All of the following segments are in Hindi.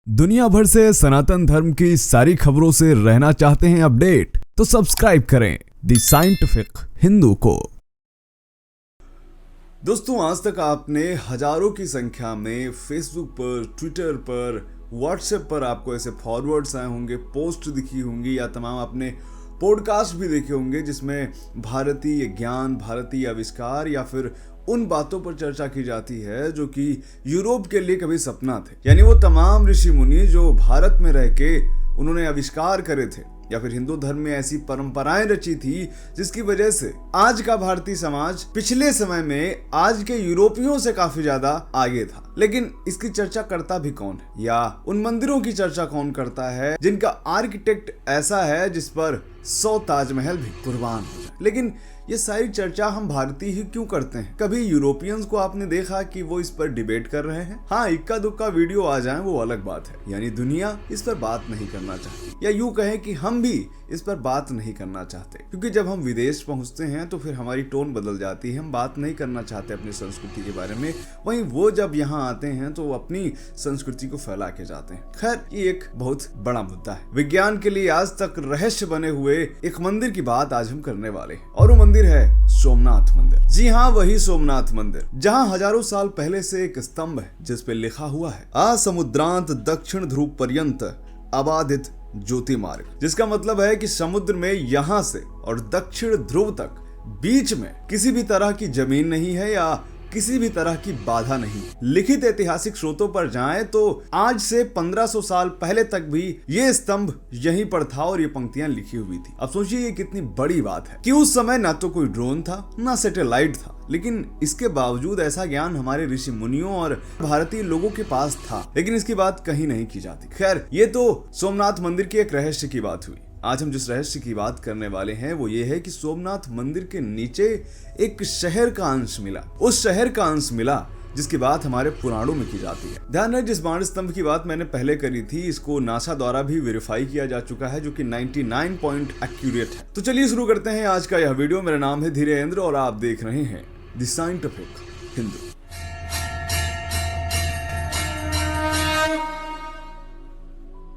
दुनिया भर से सनातन धर्म की सारी खबरों से रहना चाहते हैं अपडेट, तो सब्सक्राइब करें द साइंटिफिक हिंदू को। दोस्तों, आज तक आपने हजारों की संख्या में फेसबुक पर, ट्विटर पर, व्हाट्सएप पर आपको ऐसे फॉरवर्ड्स आए होंगे, पोस्ट दिखी होंगी या तमाम आपने पॉडकास्ट भी देखे होंगे जिसमें भारतीय ज्ञान, भारतीय आविष्कार या फिर उन बातों पर चर्चा की जाती है जो कि यूरोप के लिए कभी सपना थे। यानी वो तमाम ऋषि मुनि जो भारत में रह के उन्होंने आविष्कार करे थे या फिर हिंदू धर्म में ऐसी परंपराएं रची थी जिसकी वजह से आज का भारतीय समाज पिछले समय में आज के यूरोपियों से काफी ज्यादा आगे था। लेकिन इसकी चर्चा करता भी कौन है, या उन मंदिरों की चर्चा कौन करता है जिनका आर्किटेक्ट ऐसा है जिस पर 100 ताजमहल भी कुर्बान हो जाए। लेकिन ये सारी चर्चा हम भारतीय ही क्यों करते हैं? कभी यूरोपियंस को आपने देखा कि वो इस पर डिबेट कर रहे हैं? हाँ, इक्का दुक्का वीडियो आ जाए वो अलग बात है, यानी दुनिया इस पर बात नहीं करना चाहती, या यूं कहें कि हम भी इस पर बात नहीं करना चाहते, क्योंकि जब हम विदेश पहुंचते हैं तो फिर हमारी टोन बदल जाती है। हम बात नहीं करना चाहते अपनी संस्कृति के बारे में, वहीं वो जब यहाँ आते हैं तो वो अपनी संस्कृति को फैला के जाते हैं। खैर, ये एक बहुत बड़ा मुद्दा है। विज्ञान के लिए आज तक रहस्य बने हुए एक मंदिर की बात आज हम करने वाले हैं, और वो मंदिर है सोमनाथ मंदिर। जी हाँ, वही सोमनाथ मंदिर जहाँ हजारों साल पहले से एक स्तंभ है जिस पे लिखा हुआ है असमुद्रांत दक्षिण ध्रुव पर्यंत अबाधित ज्योति मार्ग, जिसका मतलब है कि समुद्र में यहाँ से और दक्षिण ध्रुव तक बीच में किसी भी तरह की जमीन नहीं है या किसी भी तरह की बाधा नहीं। लिखित ऐतिहासिक स्रोतों पर जाएं तो आज से 1500 साल पहले तक भी ये स्तंभ यहीं पर था और ये पंक्तियां लिखी हुई थी। अब सोचिए ये कितनी बड़ी बात है कि उस समय ना तो कोई ड्रोन था, ना सैटेलाइट था, लेकिन इसके बावजूद ऐसा ज्ञान हमारे ऋषि मुनियों और भारतीय लोगों के पास था, लेकिन इसकी बात कहीं नहीं की जाती। खैर, ये तो सोमनाथ मंदिर के एक रहस्य की बात हुई। आज हम जिस रहस्य की बात करने वाले हैं वो ये है कि सोमनाथ मंदिर के नीचे एक शहर का अंश मिला। उस शहर का अंश मिला जिसकी बात हमारे पुराणों में की जाती है। ध्यान रहे, जिस बाण स्तंभ की बात मैंने पहले करी थी, इसको नासा द्वारा भी वेरीफाई किया जा चुका है, जो कि 99 पॉइंट एक्यूरेट है। तो चलिए शुरू करते हैं आज का यह वीडियो। मेरा नाम है धीरेन्द्र और आप देख रहे हैं द साइंटिफिक हिंदू।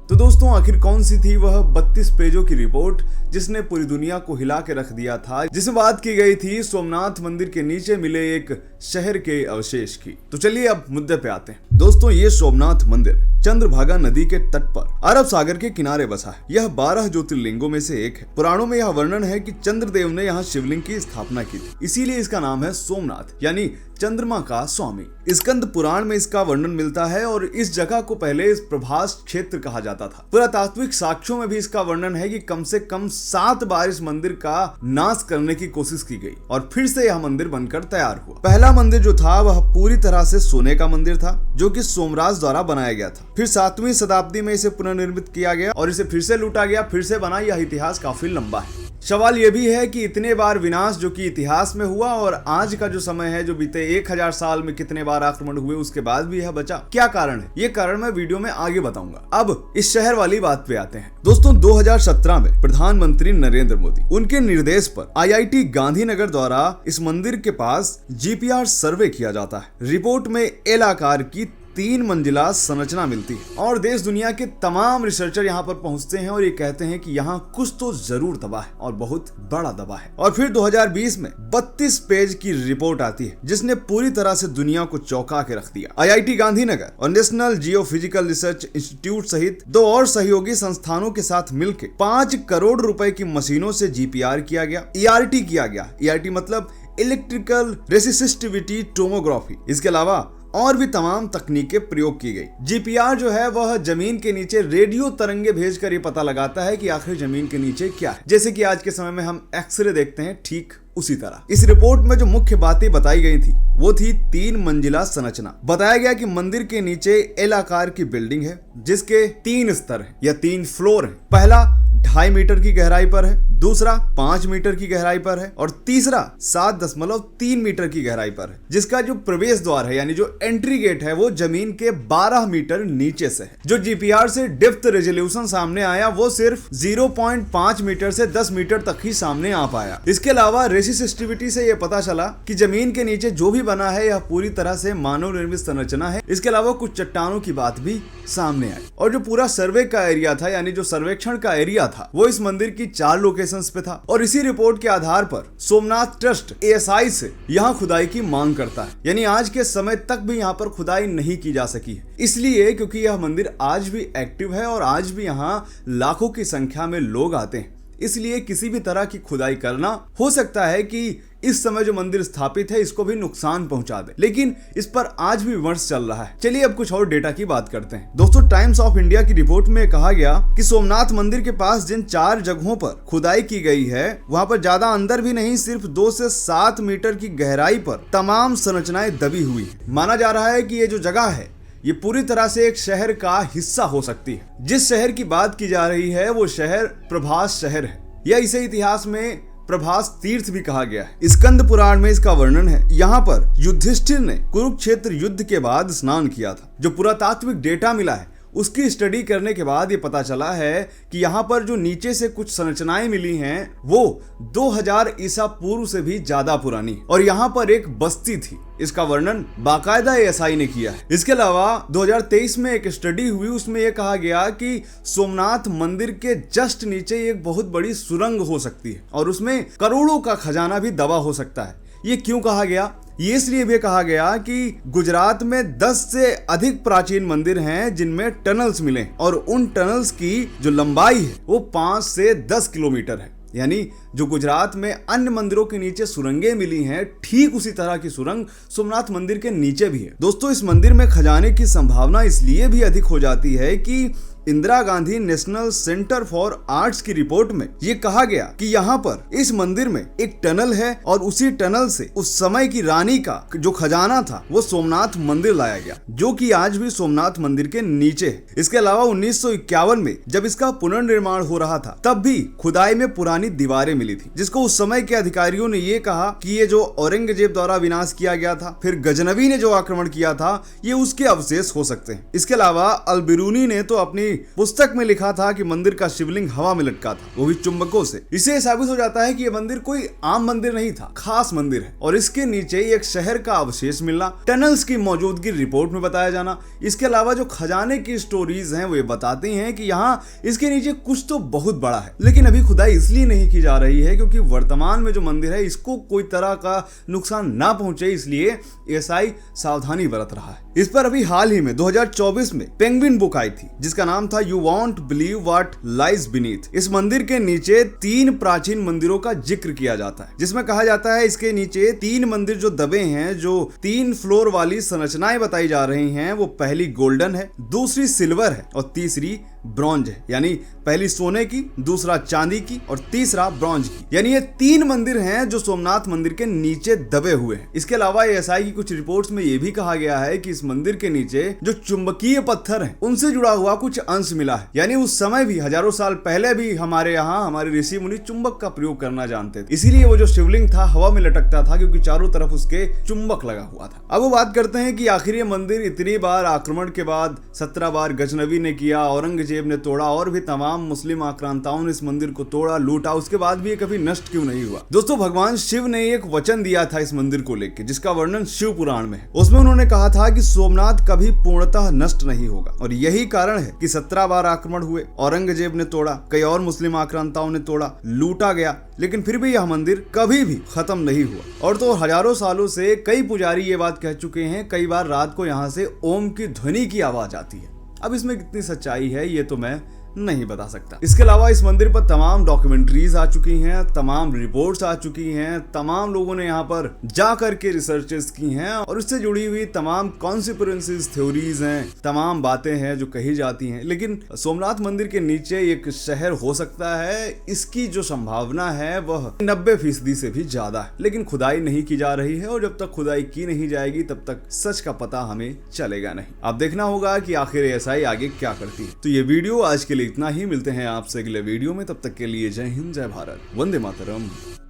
तो दोस्तों, आखिर कौन सी थी वह 32 पेजों की रिपोर्ट जिसने पूरी दुनिया को हिला के रख दिया था, जिसमें बात की गई थी सोमनाथ मंदिर के नीचे मिले एक शहर के अवशेष की? तो चलिए अब मुद्दे पे आते हैं। दोस्तों, ये सोमनाथ मंदिर चंद्रभागा नदी के तट पर अरब सागर के किनारे बसा है। यह 12 ज्योतिर्लिंगों में से एक है। पुराणों में यह वर्णन है कि चंद्रदेव ने यहाँ शिवलिंग की स्थापना की थी, इसीलिए इसका नाम है सोमनाथ, यानी चंद्रमा का स्वामी। स्कंद पुराण में इसका वर्णन मिलता है और इस जगह को पहले प्रभास क्षेत्र कहा जाता था। पुरातात्विक साक्ष्यों में भी इसका वर्णन है कि कम से कम 7 बार इस मंदिर का नाश करने की कोशिश की गई और फिर से यह मंदिर बनकर तैयार हुआ। पहला मंदिर जो था वह पूरी तरह से सोने का मंदिर था, जो कि सोमराज द्वारा बनाया गया था। फिर 7वीं शताब्दी में इसे पुनर्निर्मित किया गया और इसे फिर से लूटा गया, फिर से बना। यह इतिहास काफी लंबा है। सवाल यह भी है कि इतने बार विनाश जो कि इतिहास में हुआ और आज का जो समय है, जो बीते 1000 साल में कितने बार आक्रमण हुए, उसके बाद भी यह बचा। क्या कारण है? ये कारण मैं वीडियो में आगे बताऊंगा। अब इस शहर वाली बात पे आते हैं। दोस्तों, 2017 में प्रधानमंत्री नरेंद्र मोदी उनके निर्देश पर IIT गांधीनगर द्वारा इस मंदिर के पास GPR सर्वे किया जाता है। रिपोर्ट में एल आकार की 3 मंजिला संरचना मिलती है और देश दुनिया के तमाम रिसर्चर यहाँ पर पहुंचते हैं और ये कहते हैं कि यहाँ कुछ तो जरूर दबा है और बहुत बड़ा दबा है। और फिर 2020 में 32 पेज की रिपोर्ट आती है जिसने पूरी तरह से दुनिया को चौंका के रख दिया। IIT गांधीनगर और नेशनल जियोफिजिकल रिसर्च इंस्टीट्यूट सहित 2 और सहयोगी संस्थानों के साथ मिलकर 5 करोड़ रुपए की मशीनों से GPR किया गया, ERT किया गया। ERT मतलब इलेक्ट्रिकल रेसिस्टिविटी टोमोग्राफी। इसके अलावा और भी तमाम तकनीकें प्रयोग की गई। GPR जो है वह जमीन के नीचे रेडियो तरंगे भेजकर ये पता लगाता है कि आखिर जमीन के नीचे क्या है। जैसे कि आज के समय में हम एक्सरे देखते हैं, ठीक उसी तरह इस रिपोर्ट में जो मुख्य बातें बताई गई थी वो थी 3 मंजिला संरचना। बताया गया कि मंदिर के नीचे एल आकार की बिल्डिंग है जिसके 3 स्तर हैं या 3 फ्लोर हैं। पहला 2.5 मीटर की गहराई पर है, दूसरा 5 मीटर की गहराई पर है और तीसरा 7.3 मीटर की गहराई पर है, जिसका जो प्रवेश द्वार है यानी जो एंट्री गेट है वो जमीन के 12 मीटर नीचे से है। जो जीपीआर से डेप्थ रेजोल्यूशन सामने आया वो सिर्फ 0.5 मीटर से 10 मीटर तक ही सामने आ पाया। इसके अलावा रेसिस्टिविटी से यह पता चला कि जमीन के नीचे जो भी बना है यह पूरी तरह से मानव निर्मित संरचना है। इसके अलावा कुछ चट्टानों की बात भी सामने आई और जो पूरा सर्वे का एरिया था यानी जो सर्वेक्षण का एरिया था वो इस मंदिर की 4 लोकेशंस पे था और इसी रिपोर्ट के आधार पर सोमनाथ ट्रस्ट ASI से यहाँ खुदाई की मांग करता है। यानी आज के समय तक भी यहाँ पर खुदाई नहीं की जा सकी है, इसलिए क्योंकि यह मंदिर आज भी एक्टिव है और आज भी यहाँ लाखों की संख्या में लोग आते हैं, इसलिए किसी भी तरह की खुदाई करना हो सकता है कि इस समय जो मंदिर स्थापित है इसको भी नुकसान पहुंचा दे, लेकिन इस पर आज भी विमर्श चल रहा है। चलिए अब कुछ और डेटा की बात करते हैं। दोस्तों, टाइम्स ऑफ इंडिया की रिपोर्ट में कहा गया कि सोमनाथ मंदिर के पास जिन 4 जगहों पर खुदाई की गई है वहां पर ज्यादा अंदर भी नहीं, सिर्फ 2 से 7 मीटर की गहराई पर तमाम संरचनाएं दबी हुई है। माना जा रहा है कि ये जो जगह है ये पूरी तरह से एक शहर का हिस्सा हो सकती है। जिस शहर की बात की जा रही है वो शहर प्रभास शहर है, या इसे इतिहास में प्रभास तीर्थ भी कहा गया है। स्कंद पुराण में इसका वर्णन है। यहाँ पर युधिष्ठिर ने कुरुक्षेत्र युद्ध के बाद स्नान किया था। जो पुरातात्विक डेटा मिला है उसकी स्टडी करने के बाद ये पता चला है कि यहाँ पर जो नीचे से कुछ संरचनाएं मिली हैं वो 2000 ईसा पूर्व से भी ज्यादा पुरानी और यहाँ पर एक बस्ती थी। इसका वर्णन बाकायदा ASI ने किया है। इसके अलावा 2023 में एक स्टडी हुई, उसमें यह कहा गया कि सोमनाथ मंदिर के जस्ट नीचे एक बहुत बड़ी सुरंग हो सकती है और उसमें करोड़ों का खजाना भी दबा हो सकता है। ये क्यों कहा गया? ये इसलिए भी कहा गया कि गुजरात में 10 से अधिक प्राचीन मंदिर हैं जिनमें टनल्स मिले और उन टनल्स की जो लंबाई है वो 5 से 10 किलोमीटर है। यानी जो गुजरात में अन्य मंदिरों के नीचे सुरंगें मिली हैं, ठीक उसी तरह की सुरंग सोमनाथ मंदिर के नीचे भी है। दोस्तों, इस मंदिर में खजाने की संभावना इसलिए भी अधिक हो जाती है कि Indira Gandhi national centre for arts की रिपोर्ट में ये कहा गया कि यहाँ पर इस मंदिर में एक टनल है और उसी टनल से उस समय की रानी का जो खजाना था वो सोमनाथ मंदिर लाया गया, जो कि आज भी सोमनाथ मंदिर के नीचे है। इसके अलावा 1951 में जब इसका पुनर्निर्माण हो रहा था तब भी खुदाई में पुरानी दीवारें मिली थी, जिसको उस समय के अधिकारियों ने ये कहा कि ये जो औरंगजेब द्वारा विनाश किया गया था, फिर गजनवी ने जो आक्रमण किया था, ये उसके अवशेष हो सकते हैं। इसके अलावा अल-बिरूनी ने तो अपनी पुस्तक में लिखा था कि मंदिर का शिवलिंग हवा में लटका था, वो भी चुंबकों से। इससे साबित हो जाता है कि यह मंदिर कोई आम मंदिर नहीं था, खास मंदिर है और इसके नीचे एक शहर का अवशेष मिलना, टनल्स की मौजूदगी रिपोर्ट में बताया जाना, इसके अलावा जो खजाने की स्टोरीज हैं वो ये बताती हैं कि यहाँ इसके नीचे कुछ तो बहुत बड़ा है, लेकिन अभी खुदाई इसलिए नहीं की जा रही है क्योंकि वर्तमान में जो मंदिर है इसको कोई तरह का नुकसान ना पहुंचे, इसलिए ASI सावधानी बरत रहा है। इस पर अभी हाल ही में 2024 में पेंगुइन बुक आई थी जिसका नाम था you won't believe what lies beneath. इस मंदिर के नीचे 3 प्राचीन मंदिरों का जिक्र किया जाता है, जिसमें कहा जाता है इसके नीचे 3 मंदिर जो दबे हैं, जो 3 फ्लोर वाली संरचनाएं बताई जा रही हैं, वो पहली गोल्डन है, दूसरी सिल्वर है और तीसरी ब्रॉन्ज है। यानी पहली सोने की, दूसरा चांदी की और तीसरा ब्रॉन्ज की। यानी ये 3 मंदिर हैं जो सोमनाथ मंदिर के नीचे दबे हुए हैं। इसके अलावा ASI की कुछ रिपोर्ट्स में ये भी कहा गया है कि इस मंदिर के नीचे जो चुंबकीय पत्थर हैं उनसे जुड़ा हुआ कुछ अंश मिला है। यानी उस समय भी हजारों साल पहले भी हमारे यहाँ हमारे ऋषि मुनि चुंबक का प्रयोग करना जानते थे, इसीलिए वो जो शिवलिंग था हवा में लटकता था क्योंकि चारों तरफ उसके चुंबक लगा हुआ था। अब वो बात करते हैं कि आखिर ये मंदिर इतनी बार आक्रमण के बाद 17 बार गजनवी ने किया, औरंगजेब ने तोड़ा और भी तमाम मुस्लिम आक्रांताओं ने इस मंदिर को तोड़ा, लूटा, उसके बाद भी ये कभी नष्ट क्यों नहीं हुआ? दोस्तों, भगवान शिव ने एक वचन दिया था इस मंदिर को लेकर, जिसका वर्णन शिव पुराण में है। उसमें उन्होंने कहा था कि सोमनाथ कभी पूर्णतः नष्ट नहीं होगा और यही कारण है कि 17 बार आक्रमण हुए, औरंगजेब ने तोड़ा, कई और मुस्लिम आक्रांताओं ने तोड़ा, लूटा गया, लेकिन फिर भी यह मंदिर कभी भी खत्म नहीं हुआ। और तो हजारों सालों से कई पुजारी ये बात कह चुके हैं, कई बार रात को यहाँ से ओम की ध्वनि की आवाज आती है। अब इसमें कितनी सच्चाई है ये तो मैं नहीं बता सकता। इसके अलावा इस मंदिर पर तमाम डॉक्यूमेंट्रीज आ चुकी हैं, तमाम रिपोर्ट्स आ चुकी हैं, तमाम लोगों ने यहाँ पर जा करके रिसर्चेस की हैं और उससे जुड़ी हुई तमाम कॉन्स्पिरेसीज थ्योरीज हैं, तमाम बातें हैं जो कही जाती हैं। लेकिन सोमनाथ मंदिर के नीचे एक शहर हो सकता है, इसकी जो संभावना है वह 90% से भी ज्यादा है, लेकिन खुदाई नहीं की जा रही है और जब तक खुदाई की नहीं जाएगी तब तक सच का पता हमें चलेगा नहीं। अब देखना होगा कि आखिर ASI आगे क्या करती है। तो ये वीडियो आज के लिए इतना ही, मिलते हैं आपसे अगले वीडियो में। तब तक के लिए जय हिंद, जय भारत, वंदे मातरम।